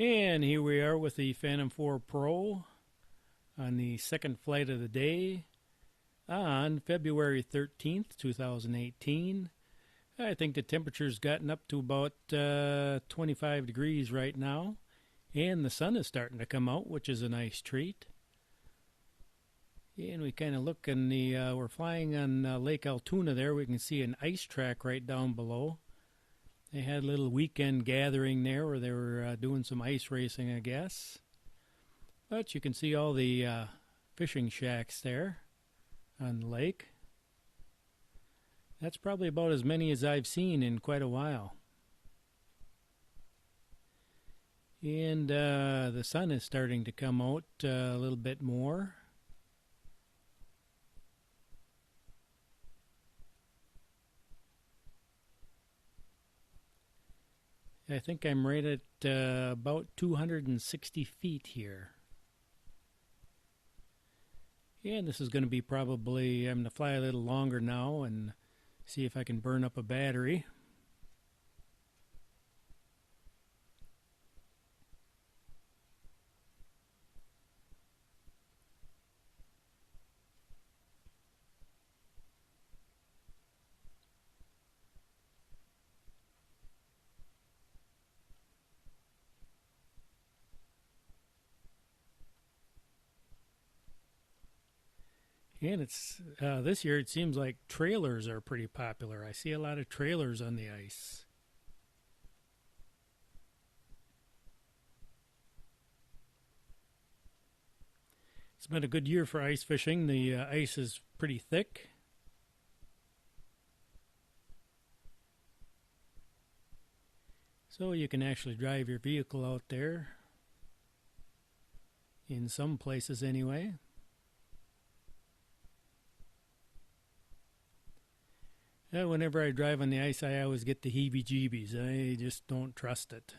And here we are with the Phantom 4 Pro on the second flight of the day on February 13th, 2018. I think the temperature's gotten up to about 25 degrees right now, and the sun is starting to come out, which is a nice treat. And we kind of look in we're flying on Lake Altoona there. We can see an ice track right down below. They had a little weekend gathering there where they were doing some ice racing, I guess. But you can see all the fishing shacks there on the lake. That's probably about as many as I've seen in quite a while. And the sun is starting to come out a little bit more. I think I'm right at about 260 feet here. And this is going to be probably, I'm going to fly a little longer now and see if I can burn up a battery. And it's this year it seems like trailers are pretty popular. I see a lot of trailers on the ice. It's been a good year for ice fishing. The ice is pretty thick. So you can actually drive your vehicle out there, in some places anyway. Whenever I drive on the ice, I always get the heebie-jeebies. I just don't trust it.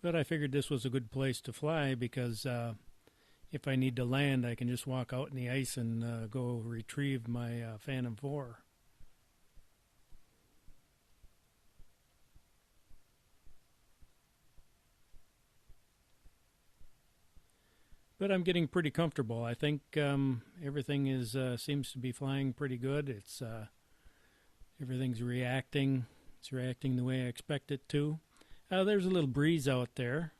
But I figured this was a good place to fly because if I need to land, I can just walk out in the ice and go retrieve my Phantom 4. But I'm getting pretty comfortable. I think everything is seems to be flying pretty good. It's everything's reacting. It's reacting the way I expect it to. There's a little breeze out there.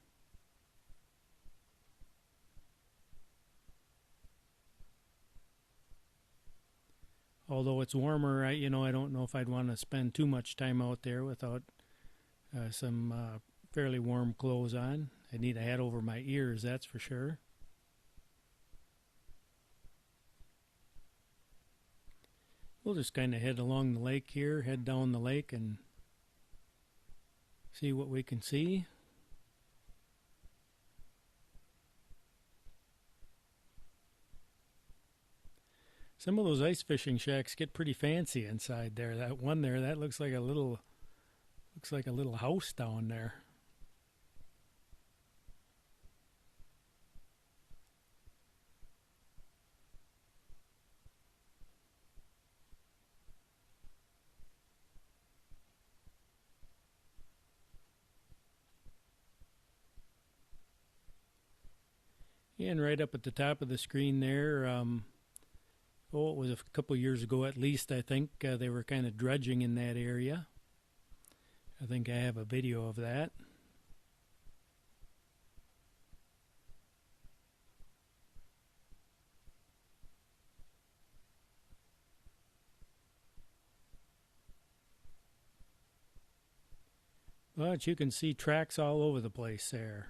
Although it's warmer, I don't know if I'd want to spend too much time out there without some fairly warm clothes on. I need a hat over my ears, that's for sure. We'll just kind of head along the lake here, head down the lake and see what we can see. Some of those ice fishing shacks get pretty fancy inside there. That one there, that looks like a little house down there. And right up at the top of the screen there, it was a couple years ago at least, I think, they were kind of dredging in that area. I think I have a video of that. But you can see tracks all over the place there.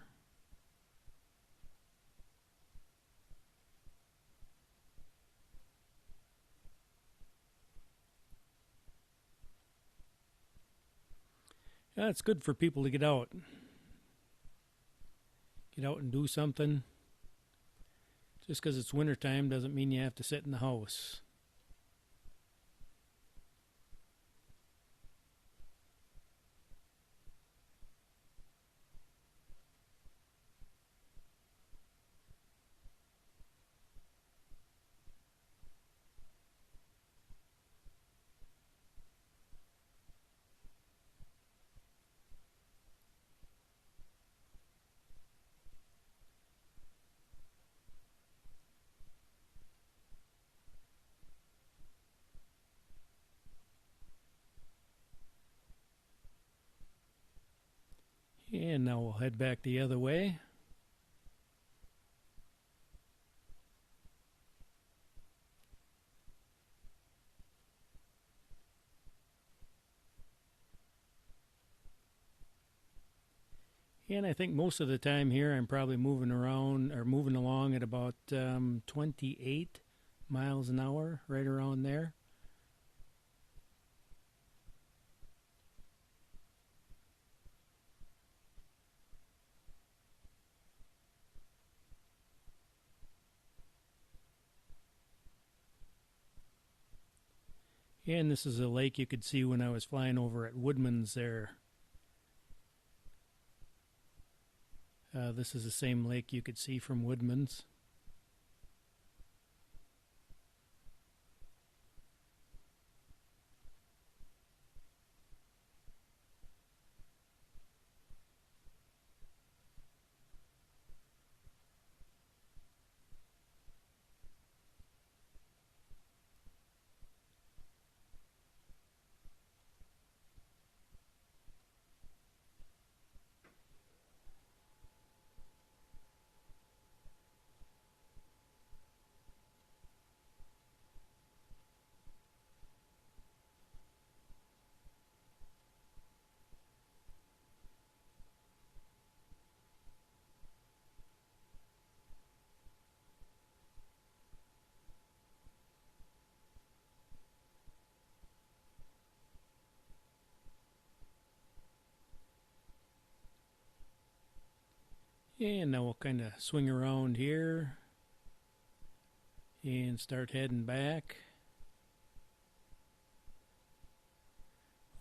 Yeah, it's good for people to get out. Get out and do something. Just because it's wintertime doesn't mean you have to sit in the house. And now we'll head back the other way. And I think most of the time here I'm probably moving around or moving along at about 28 miles an hour, right around there. And this is a lake you could see when I was flying over at Woodman's there. This is the same lake you could see from Woodman's. And now we'll kind of swing around here and start heading back.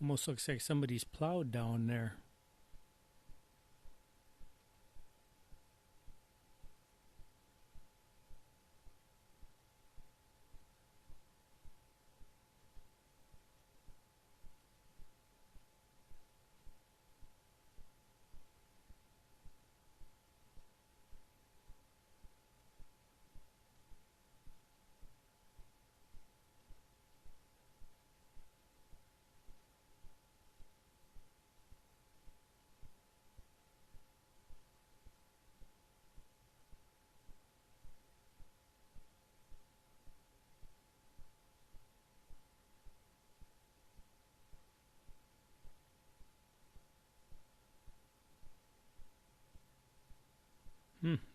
Almost looks like somebody's plowed down there.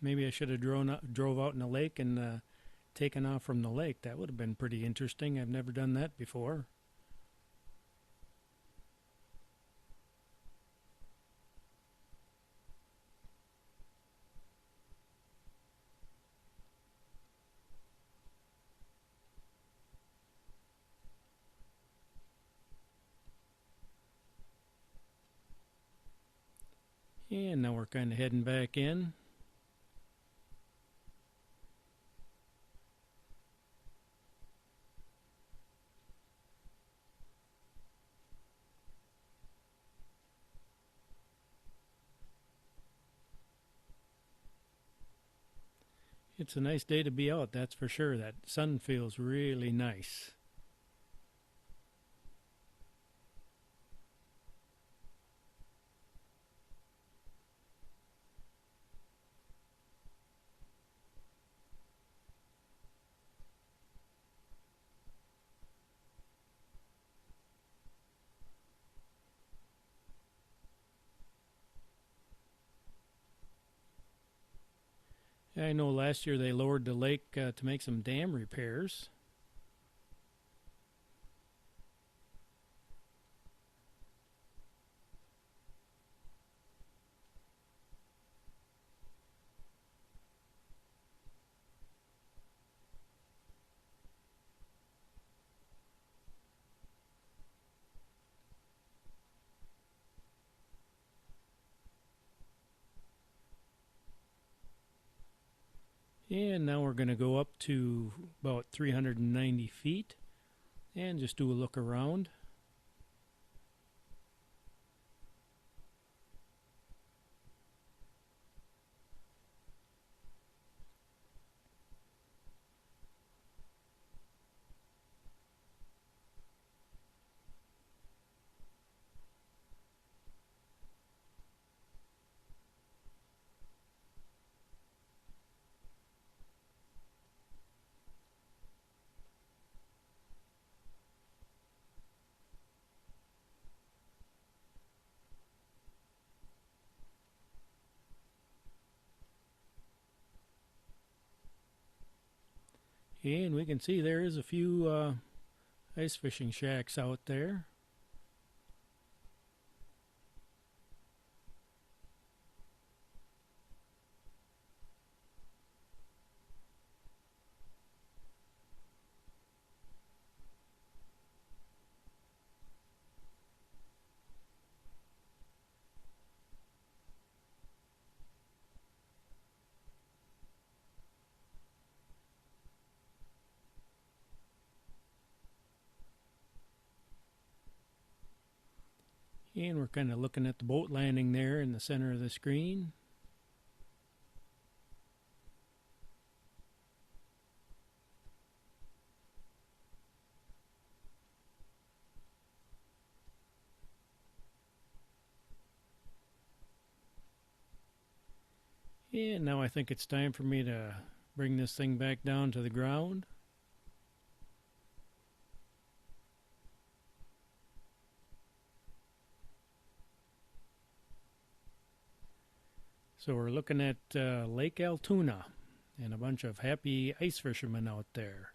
Maybe I should have drove out in the lake and taken off from the lake. That would have been pretty interesting. I've never done that before. And now we're kind of heading back in. It's a nice day to be out, that's for sure. That sun feels really nice. I know last year they lowered the lake to make some dam repairs. And now we're going to go up to about 390 feet and just do a look around. And we can see there is a few ice fishing shacks out there. And we're kind of looking at the boat landing there in the center of the screen. And now I think it's time for me to bring this thing back down to the ground. So we're looking at Lake Altoona and a bunch of happy ice fishermen out there.